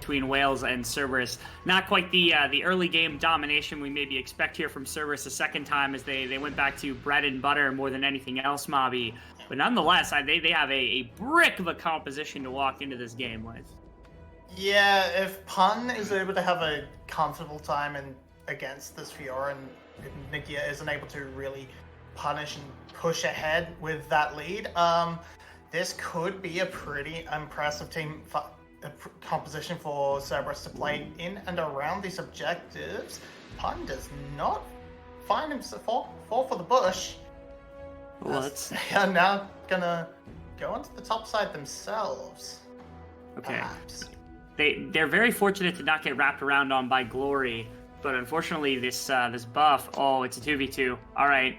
between Wales and Cerberus. Not quite the early game domination we maybe expect here from Cerberus a second time, as they went back to bread and butter more than anything else, Mobby. But nonetheless, they have a brick of a composition to walk into this game with. Yeah, if Pun is able to have a comfortable time against this Fiora, and if Nagia isn't able to really punish and push ahead with that lead, this could be a pretty impressive team composition for Cerberus to play in and around these objectives. Pun does not find himself fall for the bush. What? They are now gonna go onto the top side themselves. Okay. Perhaps. They're very fortunate to not get wrapped around on by Glory, but unfortunately this buff, oh, it's a 2v2. All right.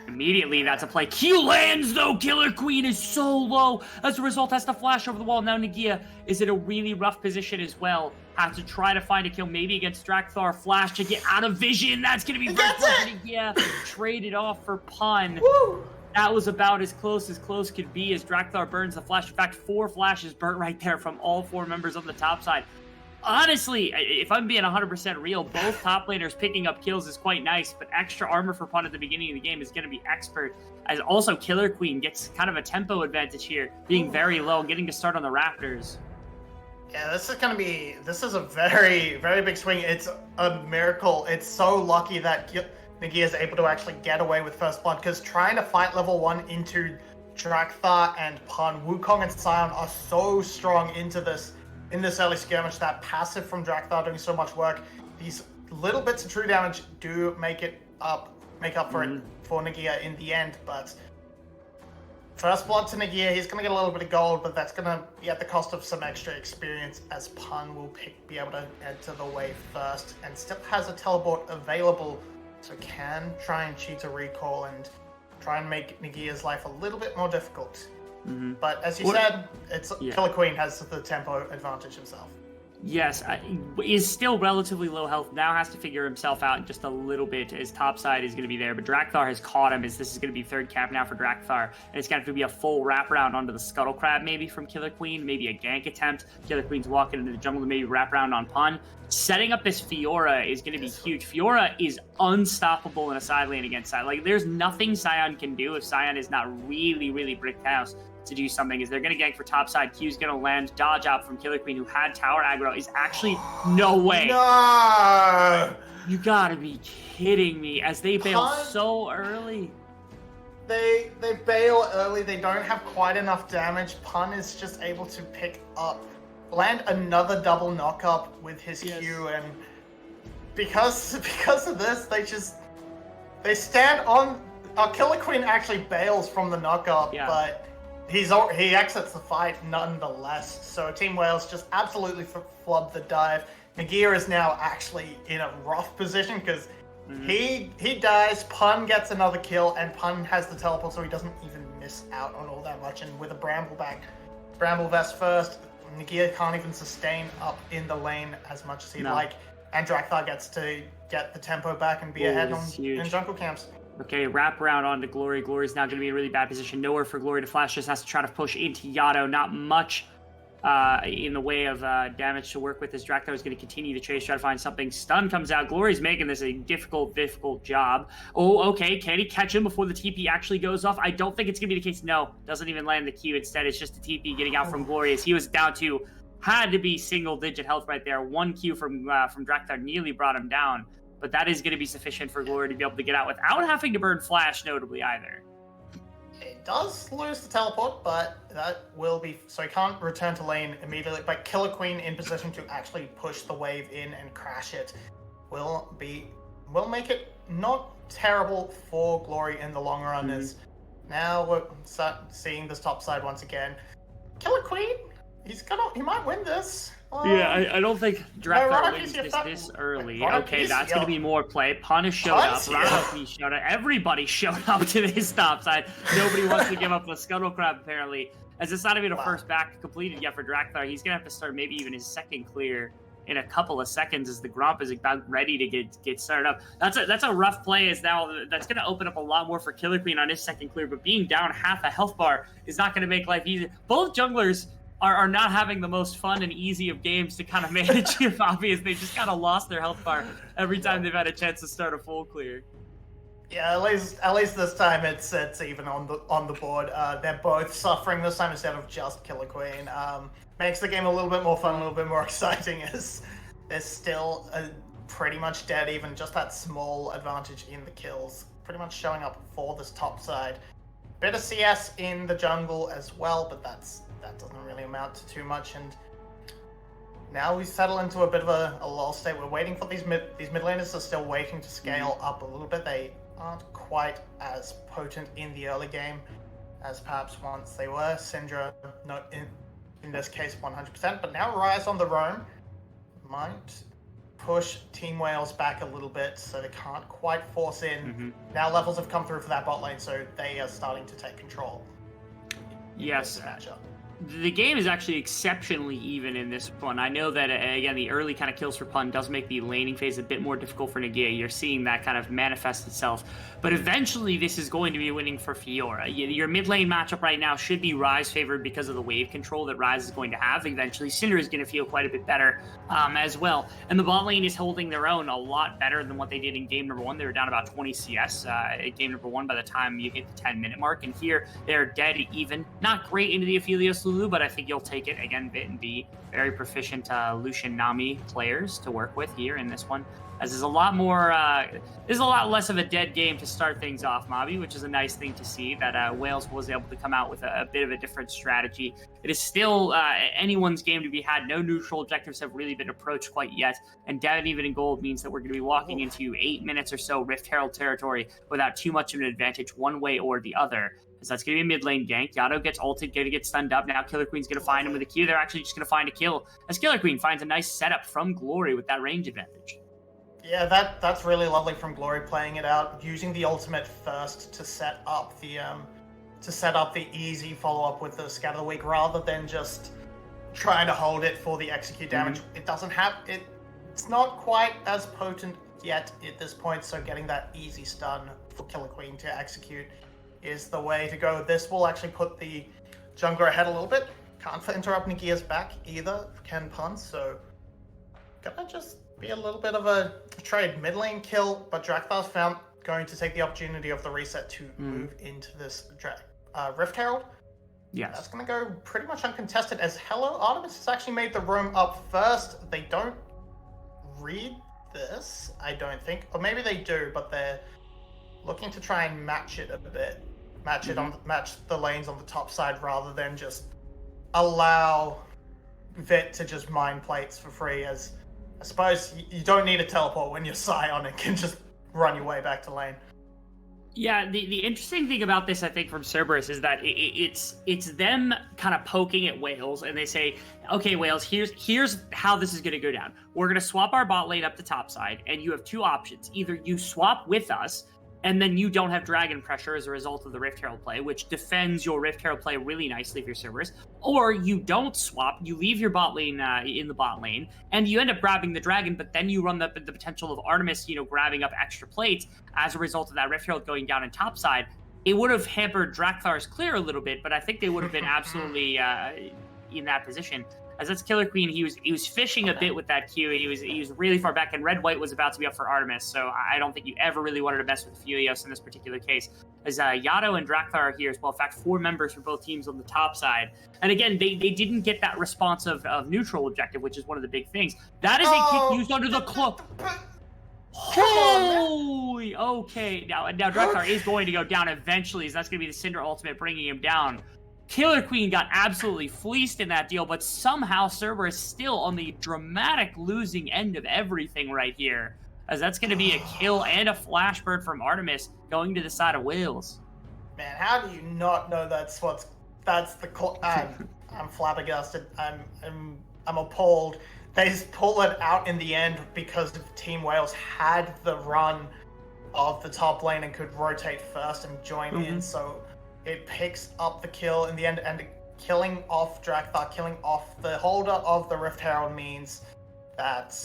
Immediately, that's a play. Q lands, though. Killer Queen is so low. As a result, has to flash over the wall. Now Nagia is in a really rough position as well. Has to try to find a kill, maybe against Drakthar. Flash to get out of vision. That's going to be very close. Nagia traded off for Pun. Woo! That was about as close could be as Drakthar burns the flash. In fact, 4 flashes burnt right there from all 4 members of the top side. Honestly, if I'm being 100% real, both top laners picking up kills is quite nice, but extra armor for Pun at the beginning of the game is going to be expert. As also Killer Queen gets kind of a tempo advantage here, being very low, getting to start on the Raptors. Yeah, this is a very, very big swing. It's a miracle. It's so lucky that Nagia is able to actually get away with first blood, because trying to fight level 1 into Drakthar and Pun, Wukong and Sion are so strong in this early skirmish. That passive from Drakthar doing so much work. These little bits of true damage do make up for it for Nagia in the end, but first blood to Nagia, he's gonna get a little bit of gold, but that's gonna be at the cost of some extra experience, as Pun will be able to enter the wave first and still has a teleport available, so can try and cheat a recall and try and make Nagia's life a little bit more difficult. Mm-hmm. But as you said, Killer Queen has the tempo advantage himself. Yes, is still relatively low health. Now has to figure himself out just a little bit, as topside is going to be there. But Drakthar has caught him, as this is going to be third cap now for Drakthar. And it's going to be a full wraparound onto the Scuttle Crab maybe from Killer Queen. Maybe a gank attempt. Killer Queen's walking into the jungle to maybe wrap around on Pun. Setting up this Fiora is going to be huge. Fiora is unstoppable in a side lane against side. Like, there's nothing Sion can do if Sion is not really bricked house to do something. Is they're going to gank for topside. Q's going to land. Dodge out from Killer Queen, who had tower aggro. Is actually no way. No! You gotta be kidding me, as they bail so early. They bail early. They don't have quite enough damage. Pun is just able to land another double knock-up with his Q, and because of this, they stand on. Killer Queen actually bails from the knock-up, but he exits the fight nonetheless. So Team Wales just absolutely flubbed the dive. Nagia is now actually in a rough position, because he dies, Pun gets another kill, and Pun has the teleport, so he doesn't even miss out on all that much. And with a Bramble Vest first, Nagia can't even sustain up in the lane as much as he'd like, and Drakthar gets to get the tempo back and be ahead in jungle camps. Okay, wrap around onto Glory. Glory's now going to be in a really bad position. Nowhere for Glory to flash. Just has to try to push into Yado. Not much in the way of damage to work with, as Drakthar is going to continue to chase, try to find something. Stun comes out. Glory's making this a difficult job. Oh, okay. Can he catch him before the TP actually goes off? I don't think it's going to be the case. No, doesn't even land the Q. Instead, it's just a TP getting out from Glory, as he was down to, had to be single-digit health right there. 1 Q from Drakthar nearly brought him down. But that is going to be sufficient for Glory to be able to get out without having to burn Flash, notably, either. It does lose the teleport, but that will be... So he can't return to lane immediately, but Killer Queen in position to actually push the wave in and crash it will make it not terrible for Glory in the long run. As now we're seeing this top side once again. Killer Queen, he might win this. Yeah, I don't think Drakthar wins this early. Okay, that's going to be more play. Pun has showed up. Ranapi showed up. Everybody showed up to this top side. Nobody wants to give up the Scuttle Crab, apparently. As it's not even a first back completed yet for Drakthar, he's going to have to start maybe even his second clear in a couple of seconds, as the Gromp is about ready to get started up. That's a rough play, as now that's going to open up a lot more for Killer Queen on his second clear, but being down half a health bar is not going to make life easier. Both junglers are not having the most fun and easy of games to kind of manage here, Bobby, as they just kind of lost their health bar every time they've had a chance to start a full clear. Yeah, at least this time it's even on the board. They're both suffering this time instead of just Killer Queen. Makes the game a little bit more fun, a little bit more exciting, as they're still pretty much dead. Even just that small advantage in the kills, pretty much showing up for this top side. Bit of CS in the jungle as well, but that doesn't really amount to too much. And now we settle into a bit of a lull state. We're waiting for these mid laners are still waiting to scale up a little bit. They aren't quite as potent in the early game as perhaps once they were. Syndra, no, in this case 100%, but now Rise on the roam might push Team Wales back a little bit, so they can't quite force in. Now levels have come through for that bot lane, so they are starting to take control. Yes. The game is actually exceptionally even in this one. I know that, again, the early kind of kills for Pun does make the laning phase a bit more difficult for Nagia. You're seeing that kind of manifest itself. But eventually, this is going to be winning for Fiora. Your mid lane matchup right now should be Ryze favored because of the wave control that Ryze is going to have. Eventually, Cinder is going to feel quite a bit better as well. And the bot lane is holding their own a lot better than what they did in game number 1. They were down about 20 CS at game number 1 by the time you hit the 10-minute mark. And here, they're dead even. Not great into the Aphelios Lulu, but I think you'll take it. Again, Bit and B, very proficient Lucian Nami players to work with here in this one. As there's a lot more, there's a lot less of a dead game to start things off, Mobby, which is a nice thing to see that Wales was able to come out with a bit of a different strategy. It is still anyone's game to be had. No neutral objectives have really been approached quite yet, and dead even in gold means that we're going to be walking into 8 minutes or so Rift Herald territory without too much of an advantage one way or the other. So that's going to be a mid lane gank. Yato gets ulted, going to get stunned up. Now Killer Queen's going to find him with a Q. They're actually just going to find a kill, as Killer Queen finds a nice setup from Glory with that range advantage. Yeah, that's really lovely from Glory, playing it out, using the ultimate first to set up the easy follow up with the Scatter the Weak, rather than just trying to hold it for the execute damage. It doesn't have it. It's not quite as potent yet at this point, so getting that easy stun for Killer Queen to execute is the way to go. This will actually put the jungler ahead a little bit. Can't interrupt Nagia's back either, can Pun, so gonna just be a little bit of a trade. Mid lane kill, but Drakthar's going to take the opportunity of the reset to move into this Rift Herald. Yes. That's going to go pretty much uncontested, as Hello Artemis has actually made the roam up first. They don't read this, I don't think. Or maybe they do, but they're looking to try and match it a bit. Match the lanes on the top side, rather than just allow Vit to just mine plates for free, as I suppose you don't need a teleport when you're Scion and can just run your way back to lane. Yeah, the interesting thing about this, I think, from Cerberus is that it's them kind of poking at Wales, and they say, okay, Wales, here's how this is going to go down. We're going to swap our bot lane up the top side, and you have two options. Either you swap with us, and then you don't have dragon pressure as a result of the Rift Herald play, which defends your Rift Herald play really nicely if you're Cerberus. Or you don't swap, you leave your bot lane in the bot lane, and you end up grabbing the dragon, but then you run the potential of Artemis, grabbing up extra plates as a result of that Rift Herald going down in top side. It would have hampered Drakthar's clear a little bit, but I think they would have been absolutely in that position. As that's Killer Queen, he was fishing a bit with that Q, and he was really far back, and Red White was about to be up for Artemis, so I don't think you ever really wanted to mess with Aphelios in this particular case. As Yato and Drakthar are here as well. In fact, 4 members for both teams on the top side. And again, they didn't get that response of neutral objective, which is one of the big things. That is a kick used under the cloak. Holy, okay. Now Drakthar is going to go down eventually, as that's going to be the Cinder ultimate bringing him down. Killer Queen got absolutely fleeced in that deal, but somehow Cerberus still on the dramatic losing end of everything right here, as that's going to be a kill and a flash bird from Artemis going to the side of Wales. Man, how do you not know that's the I'm flabbergasted. I'm appalled. They just pull it out in the end because Team Wales had the run of the top lane and could rotate first and join in, so it picks up the kill in the end, and killing off Drakthar, killing off the holder of the Rift Herald means that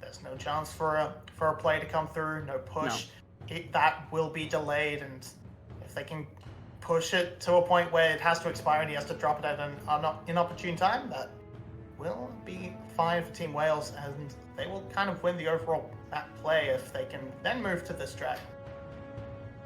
there's no chance for a play to come through, no push. No. That will be delayed, and if they can push it to a point where it has to expire and he has to drop it at an inopportune time, that will be fine for Team Wales, and they will kind of win the overall map play if they can then move to this dragon.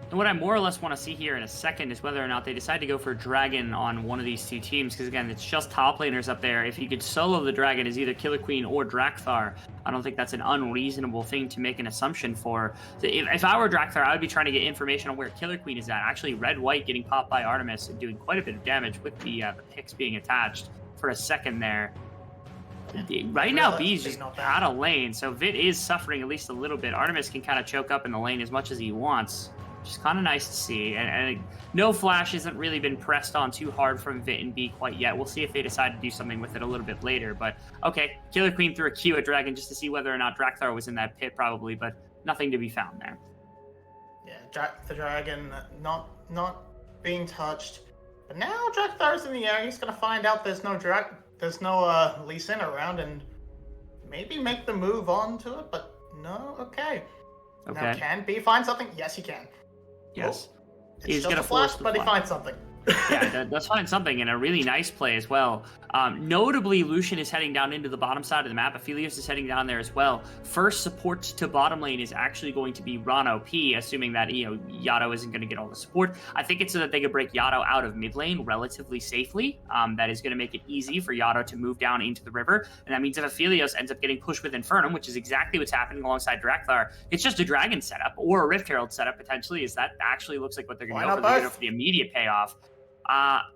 And what I more or less want to see here in a second is whether or not they decide to go for Dragon on one of these two teams, because again, it's just top laners up there. If you could solo the Dragon as either Killer Queen or Drakthar, I don't think that's an unreasonable thing to make an assumption for. If I were Drakthar, I would be trying to get information on where Killer Queen is at. Actually, Red-White getting popped by Artemis and doing quite a bit of damage with the picks being attached for a second there. Right now, B's just out of lane, so Vit is suffering at least a little bit. Artemis can kind of choke up in the lane as much as he wants. Which is kind of nice to see, and no flash hasn't really been pressed on too hard from Vit and B quite yet. We'll see if they decide to do something with it a little bit later, but okay, Killer Queen threw a Q at Dragon just to see whether or not Drakthar was in that pit probably, but nothing to be found there. Yeah, the Dragon not being touched, but now Drakthar is in the air. He's gonna find out there's no Lee Sin around and maybe make the move on to it, but no, okay. Now can B find something? Yes, he can. Yes. It's he's just a flash, but he finds something. Yeah, does find something, and a really nice play as well. Notably, Lucian is heading down into the bottom side of the map. Aphelios is heading down there as well. First support to bottom lane is actually going to be Rano P, assuming that Yato isn't going to get all the support. I think it's so that they could break Yato out of mid lane relatively safely. That is going to make it easy for Yato to move down into the river, and that means if Aphelios ends up getting pushed with Infernum, which is exactly what's happening alongside Drakthar, it's just a Dragon setup or a Rift Herald setup potentially. Is that actually looks like what they're going to go for? They're going to go for the immediate payoff.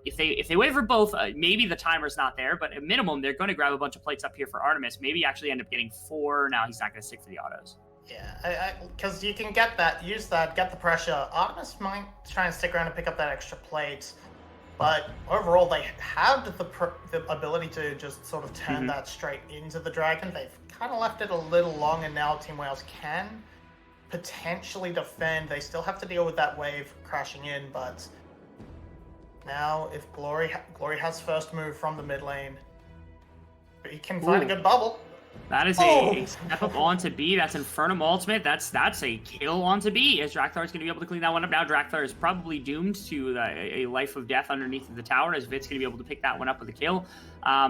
If they wait for both, maybe the timer's not there, but at minimum, they're going to grab a bunch of plates up here for Artemis. Maybe actually end up getting 4. Now he's not going to stick for the autos. Yeah, because you can get that, use that, get the pressure. Artemis might try and stick around and pick up that extra plate, but overall, they have the ability to just sort of turn that straight into the Dragon. They've kind of left it a little long, and now Team Wales can potentially defend. They still have to deal with that wave crashing in, but now, if Glory has first move from the mid lane, he can find a good bubble. That is a step up onto B. That's Infernum ultimate. That's a kill onto B. As Drakthar is going to be able to clean that one up. Now Drakthar is probably doomed to a life of death underneath the tower, as Vit's going to be able to pick that one up with a kill.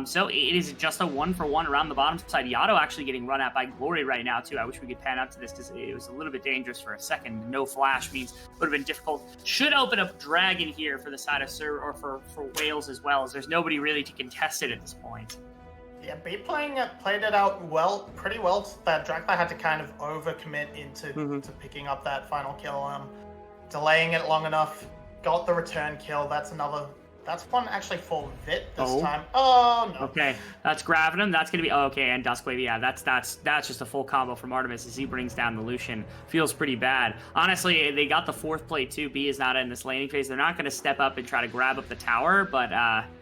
So it is just a 1-for-1 around the bottom side. Yato actually getting run at by Glory right now too. I wish we could pan up to this because it was a little bit dangerous for a second. No flash means would have been difficult. Should open up Dragon here for the side of Sir or for Wales as well, as there's nobody really to contest it at this point. Yeah, B played it out pretty well. That Drakthar had to kind of overcommit into to picking up that final kill. Delaying it long enough, got the return kill. That's one actually for Vit this time. Oh no. Okay, that's Gravitum. That's gonna be okay, and Duskwave. Yeah, that's just a full combo from Artemis as he brings down the Lucian. Feels pretty bad. Honestly, they got the 4th plate too. B is not in this laning phase. They're not gonna step up and try to grab up the tower, but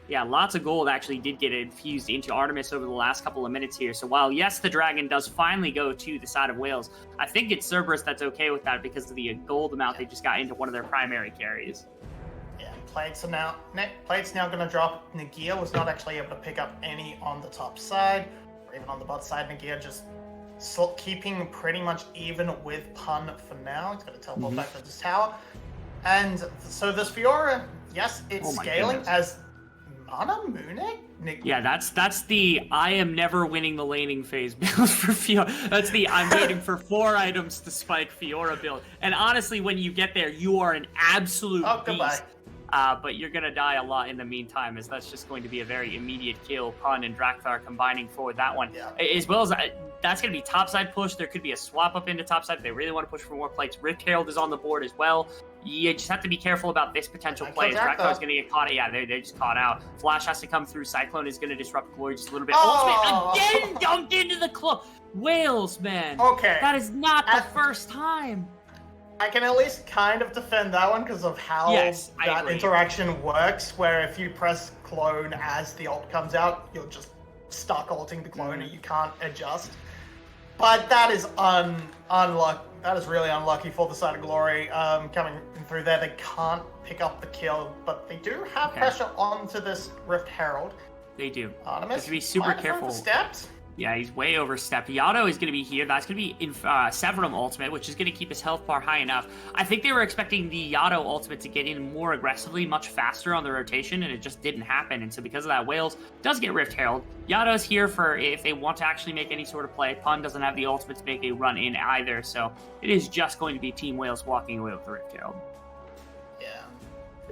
yeah, lots of gold actually did get infused into Artemis over the last couple of minutes here. So while, yes, the Dragon does finally go to the side of Wales, I think it's Cerberus that's okay with that because of the gold amount they just got into one of their primary carries. Yeah, Plate's now going to drop. Nagia was not actually able to pick up any on the top side, or even on the bot side. Nagia just keeping pretty much even with Pun for now. He's going to teleport back to this tower. And so this Fiora, yes, it's scaling as Mana Mune? Yeah, that's the I am never winning the laning phase build for Fiora. That's the I'm waiting for 4 items to spike Fiora build. And honestly, when you get there, you are an absolute beast. But you're going to die a lot in the meantime, as that's just going to be a very immediate kill. Pun and Drakthar combining for that one. Yeah. As well as that's going to be topside push. There could be a swap up into topside if they really want to push for more plates. Rift Herald is on the board as well. You just have to be careful about this potential play. Drakthar is going to get caught. Yeah, they just caught out. Flash has to come through. Cyclone is going to disrupt Glory just a little bit. Again dunked into the club. Wales, man. Okay. That is not the first time. I can at least kind of defend that one because of how that interaction works, where if you press clone as the ult comes out, you're just stuck ulting the clone and you can't adjust. But that is unlucky. That is really unlucky for the side of Glory coming through there. They can't pick up the kill, but they do have pressure onto this Rift Herald. They do. Artemis to be super careful. Steps. Yeah, he's way overstepped. Yato is going to be here. That's going to be in Severum ultimate, which is going to keep his health bar high enough. I think they were expecting the Yato ultimate to get in more aggressively, much faster on the rotation, and it just didn't happen. And so because of that, Wales does get Rift Herald. Yato's here for if they want to actually make any sort of play. Pun doesn't have the ultimate to make a run in either, so it is just going to be Team Wales walking away with the Rift Herald. Yeah,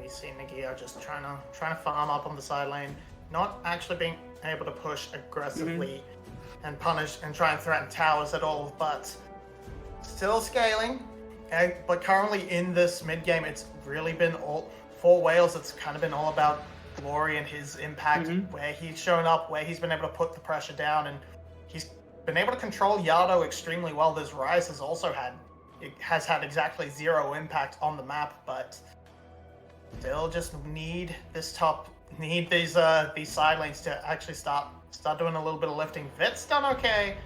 we see Nagio just trying to farm up on the side lane, not actually being able to push aggressively and punish and try and threaten towers at all, but still scaling. But currently in this mid game, it's really been all for Wales. It's kind of been all about Glory and his impact, where he's shown up, where he's been able to put the pressure down, and he's been able to control Yato extremely well. This Rise has had exactly 0 impact on the map, but still just need these side lanes to actually start doing a little bit of lifting. Vit's done okay.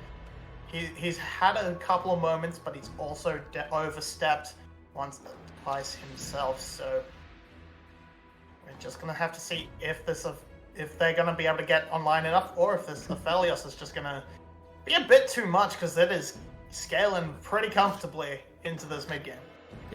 He's had a couple of moments, but he's also overstepped once or twice himself. So we're just gonna have to see if they're gonna be able to get online enough, or if this Aphelios is just gonna be a bit too much, because it is scaling pretty comfortably into this mid game.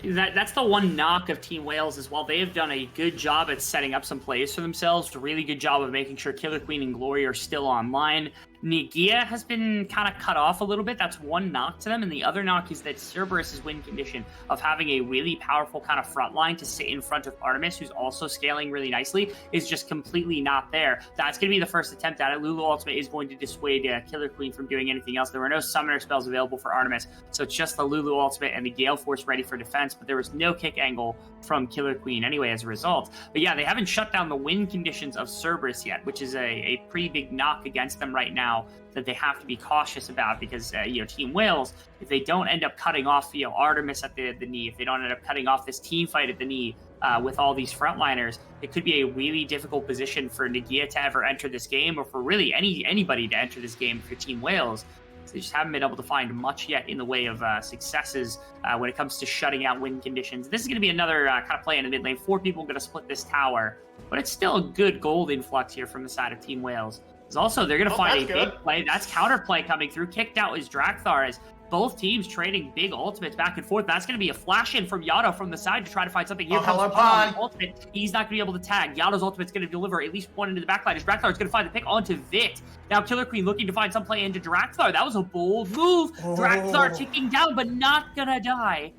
That's the one knock of Team Wales, is while they have done a good job at setting up some plays for themselves, a really good job of making sure Killer Queen and Glory are still online, Nigia has been kind of cut off a little bit. That's one knock to them, and the other knock is that Cerberus' win condition of having a really powerful kind of front line to sit in front of Artemis, who's also scaling really nicely, is just completely not there. That's going to be the first attempt at it. Lulu Ultimate is going to dissuade Killer Queen from doing anything else. There were no summoner spells available for Artemis, so it's just the Lulu Ultimate and the Gale Force ready for defense, but there was no kick angle from Killer Queen anyway as a result. But yeah, they haven't shut down the win conditions of Cerberus yet, which is a pretty big knock against them right now that they have to be cautious about, because Team Wales, if they don't end up cutting off Artemis at the knee, if they don't end up cutting off this team fight at the knee with all these frontliners, it could be a really difficult position for Nagia to ever enter this game, or for really anybody to enter this game for Team Wales. So they just haven't been able to find much yet in the way of successes when it comes to shutting out win conditions. This is going to be another kind of play in the mid lane. 4 people going to split this tower, but it's still a good gold influx here from the side of Team Wales. Also, they're going to find a big play. That's counterplay coming through. Kicked out is Drakthar, as both teams trading big ultimates back and forth. That's going to be a flash in from Yato from the side to try to find something. Here comes Pan. Ultimate. He's not going to be able to tag. Yato's ultimate's going to deliver at least one into the backline, as Drakthar is going to find the pick onto Vit. Now Killer Queen looking to find some play into Drakthar. That was a bold move. Drakthar ticking down, but not going to die.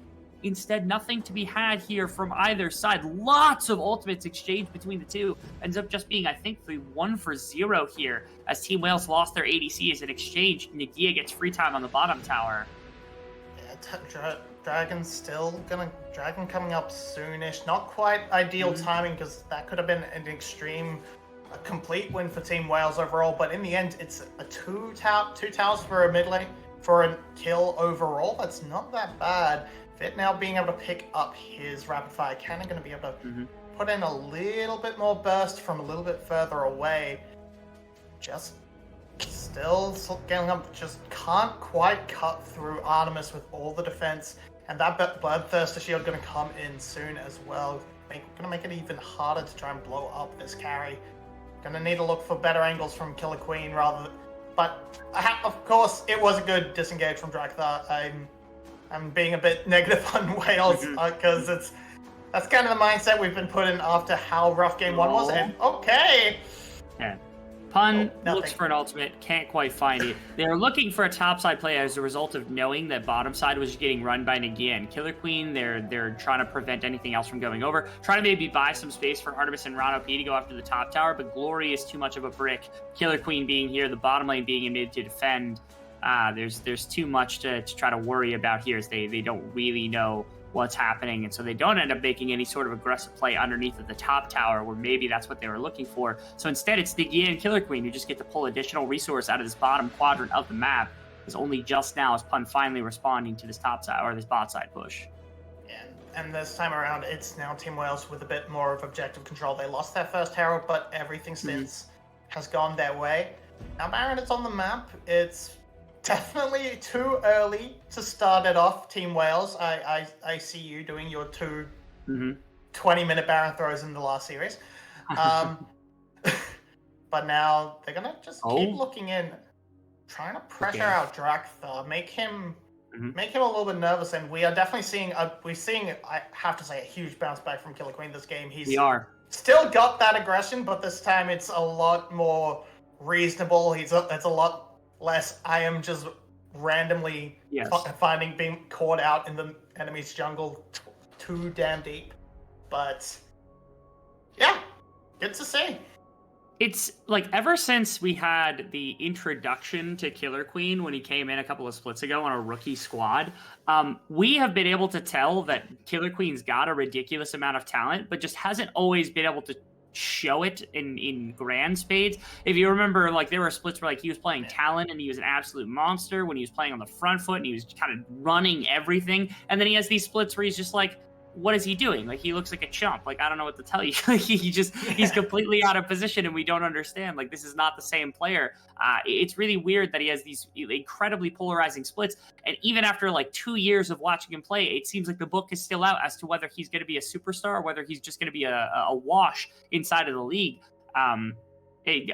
Instead, nothing to be had here from either side. Lots of ultimates exchanged between the two. Ends up just being, I think, the 1-for-0 here, as Team Wales lost their ADC as an exchange. Nagia gets free time on the bottom tower. Yeah, Dragon coming up soonish. Not quite ideal timing, because that could have been a complete win for Team Wales overall. But in the end, it's a two towers for a mid lane for a kill overall. That's not that bad. Fit now being able to pick up his rapid fire cannon, going to be able to put in a little bit more burst from a little bit further away. Just still scaling up, just can't quite cut through Artemis with all the defense, and that Bloodthirster shield going to come in soon as well. Going to make it even harder to try and blow up this carry. Going to need to look for better angles from Killer Queen but of course it was a good disengage from Drakthar. I'm being a bit negative on Wales because that's kind of the mindset we've been put in after how rough game 1 was. And okay. Yeah. Pun looks for an ultimate, can't quite find it. They're looking for a topside play as a result of knowing that bottom side was getting run by Nagia and Killer Queen. They're trying to prevent anything else from going over. Trying to maybe buy some space for Artemis and Rano P to go after the top tower, but Glory is too much of a brick. Killer Queen being here, the bottom lane being in mid to defend. There's too much to try to worry about here, as they don't really know what's happening, and so they don't end up making any sort of aggressive play underneath of the top tower, where maybe that's what they were looking for. So instead, it's Nagia and Killer Queen who just get to pull additional resource out of this bottom quadrant of the map, because only just now is Pun finally responding to this top side, or this bot side push. And this time around, it's now Team Wales with a bit more of objective control. They lost their first herald, but everything since has gone their way. Now Baron is on the map. It's definitely too early to start it off, Team Wales. I see you doing your 2 20-minute Baron throws in the last series. But now they're going to just keep looking in. trying to pressure Okay. out Drakthar, make him a little bit nervous, and we are definitely seeing I have to say, a huge bounce back from Killer Queen this game. We are. Still got that aggression, but this time it's a lot more reasonable. It's a lot less. I am just randomly being caught out in the enemy's jungle too damn deep. But yeah, good to see. It's like ever since we had the introduction to Killer Queen when he came in a couple of splits ago on a rookie squad, we have been able to tell that Killer Queen's got a ridiculous amount of talent, but just hasn't always been able to show it in grand spades. If you remember, like there were splits where like he was playing Talon and he was an absolute monster when he was playing on the front foot and he was kind of running everything, and then he has these splits where he's just like, what is he doing? Like, he looks like a chump. Like, I don't know what to tell you. Like, he's completely out of position and we don't understand. Like, this is not the same player. It's really weird that he has these incredibly polarizing splits. And even after like 2 years of watching him play, it seems like the book is still out as to whether he's going to be a superstar or whether he's just going to be a wash inside of the league.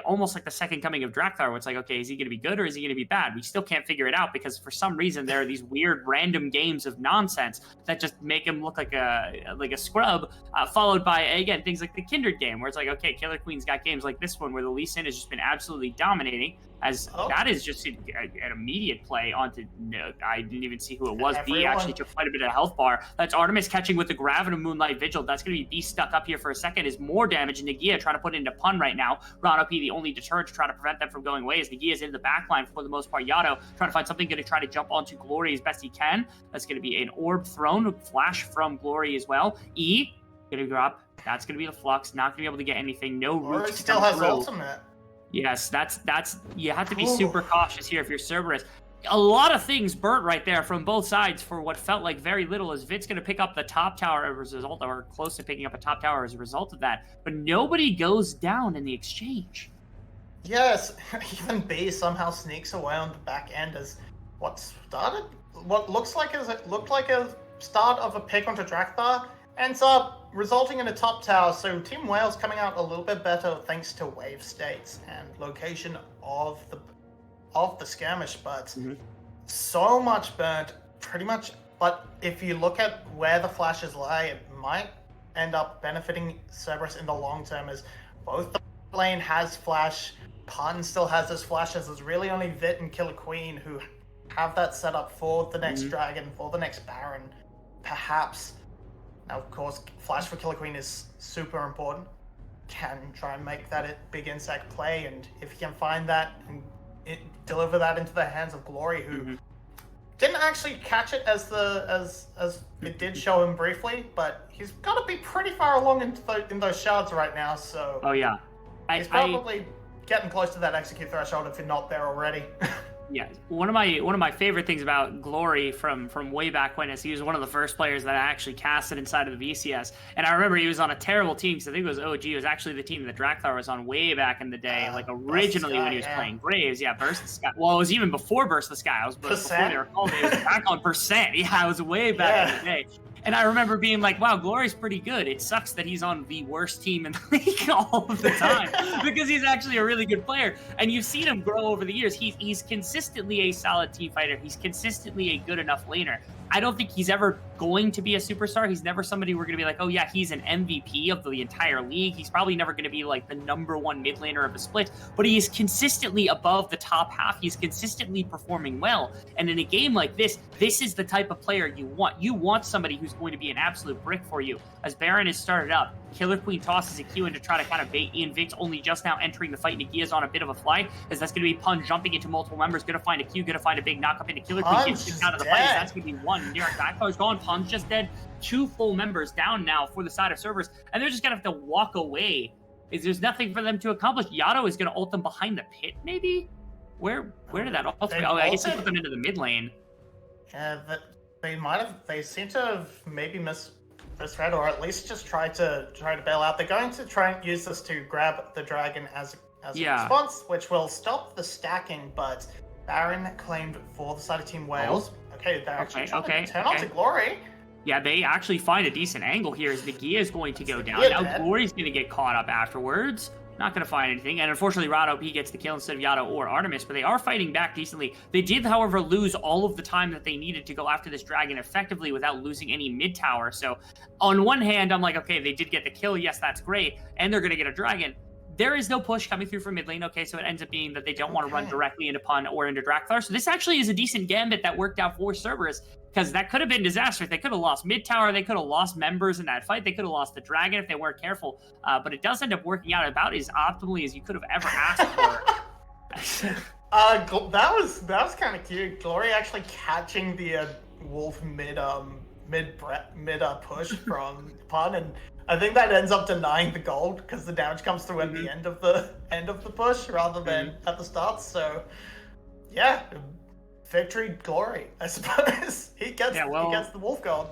Almost like the second coming of Drakthar, where it's like, okay, is he going to be good or is he going to be bad? We still can't figure it out because for some reason there are these weird random games of nonsense that just make him look like a scrub, followed by, again, things like the Kindred game, where it's like, okay, Killer Queen's got games like this one where the Lee Sin has just been absolutely dominating, as that is just an immediate play onto, I didn't even see who it was. B actually took quite a bit of health bar. That's Artemis catching with the Graven of Moonlight Vigil. That's going to be B stuck up here for a second, is more damage. Nagia trying to put it into Pun right now. Rana P, the only deterrent to try to prevent them from going away, as Nagia's in the back line for the most part. Yato trying to find something, going to try to jump onto Glory as best he can. That's going to be an orb thrown, flash from Glory as well. E, going to drop. That's going to be the Flux. Not going to be able to get anything. No root. Still has ultimate. Yes, that's you have to be super cautious here if you're Cerberus. A lot of things burnt right there from both sides for what felt like very little, as Vit's going to pick up the top tower as a result, or close to picking up a top tower as a result of that. But nobody goes down in the exchange. Yes, even B somehow sneaks away on the back end as what looked like a start of a pick onto Drakthar ends up resulting in a top tower. So Team Wales coming out a little bit better thanks to wave states and location of the skirmish, but so much burnt, pretty much. But if you look at where the flashes lie, it might end up benefiting Cerberus in the long term, as both the lane has flash, Pun still has his flashes. There's really only Vit and Killer Queen who have that set up for the next dragon, for the next Baron, perhaps. Now, of course, flash for Killer Queen is super important. Can try and make that a big insect play, and if he can find that and deliver that into the hands of Glory, who didn't actually catch it as it did show him briefly, but he's got to be pretty far along in those shards right now. So he's probably getting close to that execute threshold if you're not there already. Yeah, one of my favorite things about Glory from way back when is he was one of the first players that I actually casted inside of the VCS, and I remember he was on a terrible team because I think it was OG. It was actually the team that Drakthar was on way back in the day, like originally when he was playing Graves. Yeah, Burst the Sky. Well, it was even before Burst the Sky. I was before they were called. It was back on Percent. Yeah, it was way back in the day. And I remember being like, wow, Glory's pretty good. It sucks that he's on the worst team in the league all of the time because he's actually a really good player. And you've seen him grow over the years. He's consistently a solid team fighter. He's consistently a good enough laner. I don't think he's ever going to be a superstar. He's never somebody we're going to be like, oh yeah, he's an MVP of the entire league. He's probably never going to be like the #1 mid laner of a split, but he is consistently above the top half. He's consistently performing well. And in a game like this is the type of player you want. You want somebody who's going to be an absolute brick for you. As Baron is started up, Killer Queen tosses a Q in to try to kind of bait in. Vic's only just now entering the fight. Nagia's on a bit of a fly, as that's going to be Pun jumping into multiple members, going to find a Q, going to find a big knock up into Killer Queen, gets kicked out of the fight. That's going to be one. Drakthar gone. Pun's just dead. 2 full members down now for the side of Cerberus, and they're just going to have to walk away. There's nothing for them to accomplish. Yato is going to ult them behind the pit, maybe? Where did that ult go? Oh, I guess he put them into the mid lane. Yeah, they seem to have maybe misread, or at least just try to bail out. They're going to try and use this to grab the dragon as a response, which will stop the stacking, but Baron claimed for the side of Team Wales. Okay, they're actually trying to turn on to Glory. Yeah, they actually find a decent angle here as Nagia is going to go down. Now Glory's going to get caught up afterwards. Not going to find anything. And unfortunately, Rado, he gets the kill instead of Yato or Artemis, but they are fighting back decently. They did, however, lose all of the time that they needed to go after this dragon effectively without losing any mid tower. So on one hand, I'm like, okay, they did get the kill. Yes, that's great. And they're going to get a dragon. There is no push coming through from mid lane. Okay, so it ends up being that they don't want to run directly into Pun or into Drakthar. So this actually is a decent gambit that worked out for Cerberus, because that could have been disastrous. They could have lost mid tower. They could have lost members in that fight. They could have lost the dragon if they weren't careful. But it does end up working out about as optimally as you could have ever asked for. That was kind of cute. Glory actually catching the wolf mid push from Pun, and I think that ends up denying the gold because the damage comes through at the end of the push rather than at the start. So yeah, victory Glory, I suppose. He gets the wolf gold.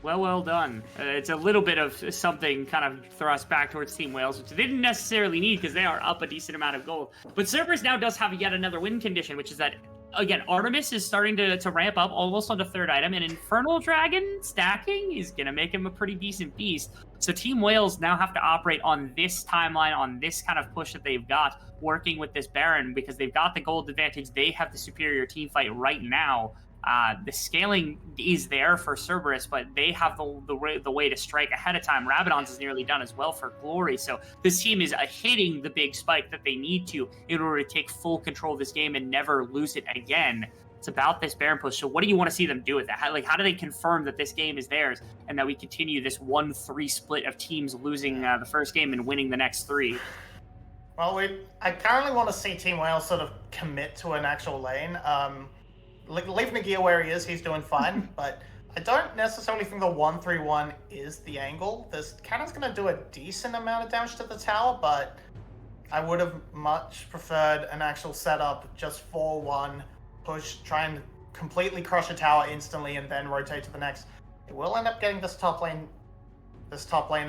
Well done. It's a little bit of something kind of thrust back towards Team Wales, which they didn't necessarily need because they are up a decent amount of gold. But Cerberus now does have yet another win condition, which is that, again, Artemis is starting to ramp up almost on the third item, and Infernal Dragon stacking is going to make him a pretty decent beast. So Team Wales now have to operate on this timeline, on this kind of push that they've got, working with this Baron, because they've got the gold advantage. They have the superior team fight right now. The scaling is there for Cerberus, but they have the way to strike ahead of time. Rabadon's is nearly done as well for Glory. So this team is hitting the big spike that they need to in order to take full control of this game and never lose it again. It's about this Baron push. So what do you want to see them do with that? How do they confirm that this game is theirs and that we continue this 1-3 split of teams losing the first game and winning the next 3? Well, I currently want to see Team Wales sort of commit to an actual lane. Leave Nagia where he is, he's doing fine, but I don't necessarily think the 1-3-1 is the angle. This cannon's going to do a decent amount of damage to the tower, but I would have much preferred an actual setup, just 4-1, push, try and completely crush a tower instantly and then rotate to the next. It will end up getting this top lane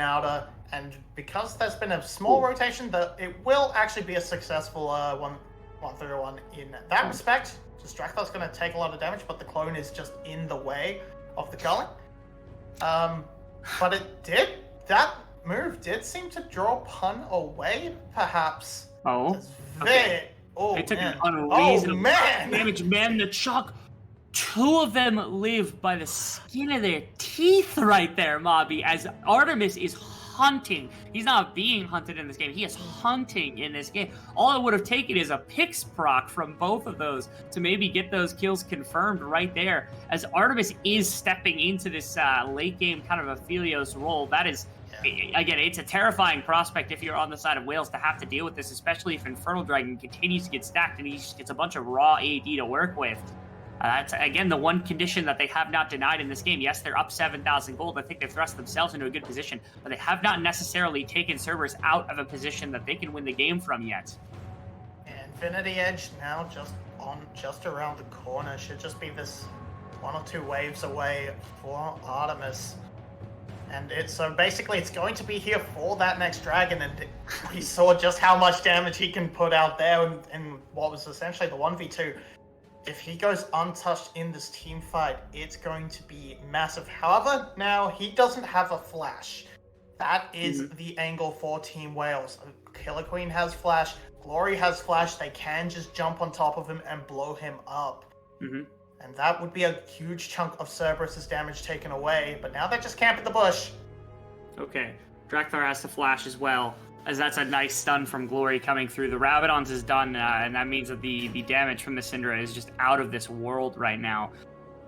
outer, and because there's been a small rotation, it will actually be a successful 1-3-1 in that respect. Drakthar's going to take a lot of damage, but the clone is just in the way of the culling. But that move did seem to draw Pun away, perhaps. Oh, okay. They took an unreasonable damage, man. The Chuck, 2 of them live by the skin of their teeth right there, Mobby, as Artemis is hunting. He's not being hunted in this game. He is hunting in this game. All it would have taken is a Pix proc from both of those to maybe get those kills confirmed right there, as Artemis is stepping into this late game kind of Aphelios role. That is, again, it's a terrifying prospect if you're on the side of Wales to have to deal with this, especially if Infernal Dragon continues to get stacked and he just gets a bunch of raw AD to work with. That's, again, the one condition that they have not denied in this game. Yes, they're up 7,000 gold. I think they've thrust themselves into a good position, but they have not necessarily taken Cerberus out of a position that they can win the game from yet. Infinity Edge now just around the corner. Should just be this 1 or 2 waves away for Artemis. And so basically it's going to be here for that next dragon, and we saw just how much damage he can put out there in what was essentially the 1v2. If he goes untouched in this team fight, it's going to be massive. However, now he doesn't have a flash. That is the angle for Team Wales. Killer Queen has flash, Glory has flash. They can just jump on top of him and blow him up. And that would be a huge chunk of Cerberus' damage taken away. But now they're just camping the bush. Okay, Drakthar has to flash as well, as that's a nice stun from Glory coming through. The Rabadon's is done, and that means that the damage from the Syndra is just out of this world right now.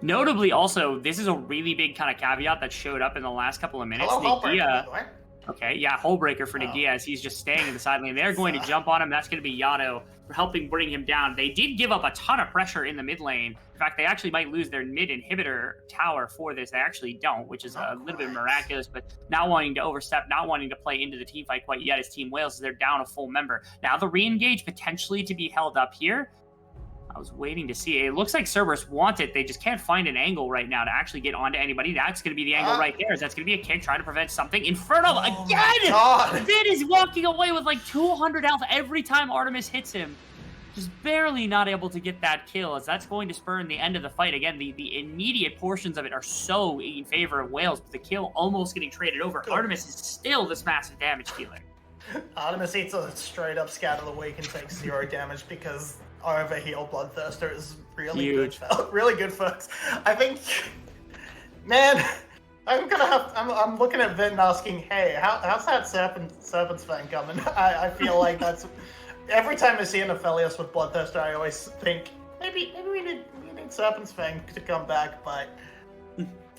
Notably, also, this is a really big kind of caveat that showed up in the last couple of minutes. Hello, Nagia, okay, yeah, Hullbreaker for Nagia, as he's just staying in the side lane. They're going to jump on him. That's going to be Yato helping bring him down. They did give up a ton of pressure in the mid lane. In fact, they actually might lose their mid inhibitor tower for this. They actually don't, which is a little bit miraculous, but not wanting to overstep, not wanting to play into the team fight quite yet as Team Wales, as they're down a full member. Now the re-engage potentially to be held up here. I was waiting to see. It looks like Cerberus want it. They just can't find an angle right now to actually get onto anybody. That's going to be the angle right there. That's going to be a kick trying to prevent something. Infernal again! Vid is walking away with like 200 health every time Artemis hits him. Just barely not able to get that kill, as that's going to spur in the end of the fight. Again, the immediate portions of it are so in favor of Wales, but the kill almost getting traded over. Artemis is still this massive damage dealer. Artemis eats a straight up scat of the week and takes 0 damage because overheal Bloodthirster is really Huge. good. Really good, folks. I think, man, I'm looking at Vin and asking, hey, how's that Serpent's Fang coming? I feel like that's every time I see an Aphelios with Bloodthirster, I always think maybe we need Serpent's Fang to come back, but.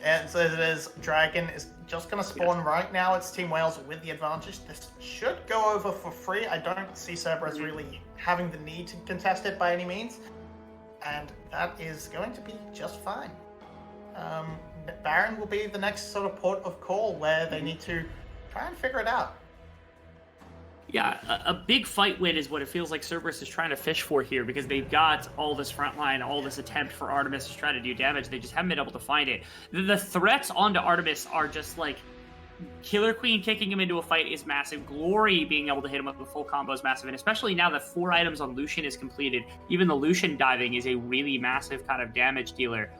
And so it is. Dragon is just going to spawn right now. It's Team Wales with the advantage. This should go over for free. I don't see Cerberus really having the need to contest it by any means. And that is going to be just fine. Baron will be the next sort of port of call where they need to try and figure it out. Yeah, a big fight win is what it feels like Cerberus is trying to fish for here, because they've got all this front line, all this attempt for Artemis to try to do damage. They just haven't been able to find it. The threats onto Artemis are just like Killer Queen kicking him into a fight is massive. Glory being able to hit him with the full combo is massive. And especially now that 4 items on Lucian is completed, even the Lucian diving is a really massive kind of damage dealer.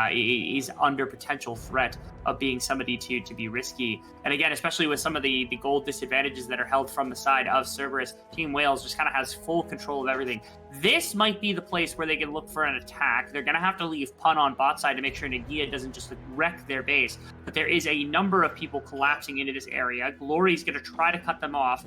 He's under potential threat of being somebody to be risky. And again, especially with some of the gold disadvantages that are held from the side of Cerberus, Team Wales just kind of has full control of everything. This might be the place where they can look for an attack. They're going to have to leave Pun on bot side to make sure Nagia doesn't just wreck their base. But there is a number of people collapsing into this area. Glory's going to try to cut them off.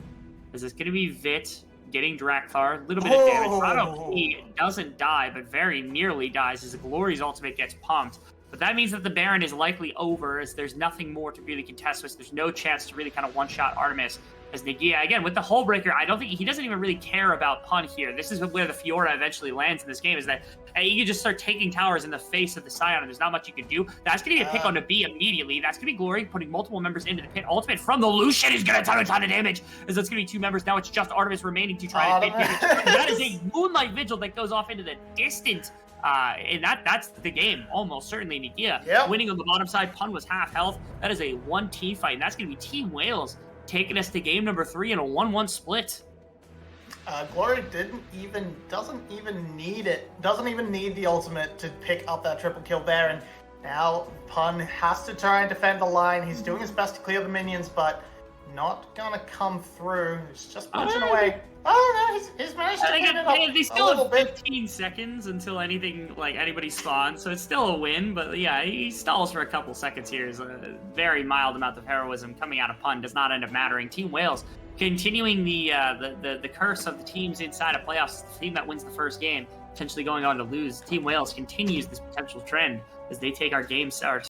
This is going to be Vit getting Drakthar, a little bit of damage. Prado P doesn't die, but very nearly dies as the Glory's ultimate gets pumped. But that means that the Baron is likely over, as there's nothing more to really contest with. There's no chance to really kind of one-shot Artemis. As Nagia, again, with the Hullbreaker, I don't think he doesn't even really care about Pun here. This is where the Fiora eventually lands in this game, is that you can just start taking towers in the face of the Scion, and there's not much you can do. That's going to be a pick on to B immediately. That's going to be Glory putting multiple members into the pit. Ultimate from the Lucian is going to ton of damage, as that's going to be 2 members. Now it's just Artemis remaining to try to take damage. That is a Moonlight Vigil that goes off into the distance. And that's the game, almost certainly. Nagia winning on the bottom side. Pun was half health. That is a 1-team fight, and that's going to be Team Wales taking us to game number 3 in a 1-1 split. Glory doesn't even need it. Doesn't even need the ultimate to pick up that triple kill there. And now Pun has to try and defend the line. He's doing his best to clear the minions, but not gonna come through. He's just punching away. Oh no, he's managed to get it up they still have 15 bit. seconds until anybody spawns, so it's still a win. But yeah, he stalls for a couple seconds here. Is a very mild amount of heroism coming out of Pun. Does not end up mattering. Team Wales continuing the curse of the teams inside of playoffs. The team that wins the first game potentially going on to lose. Team Wales continues this potential trend as they take our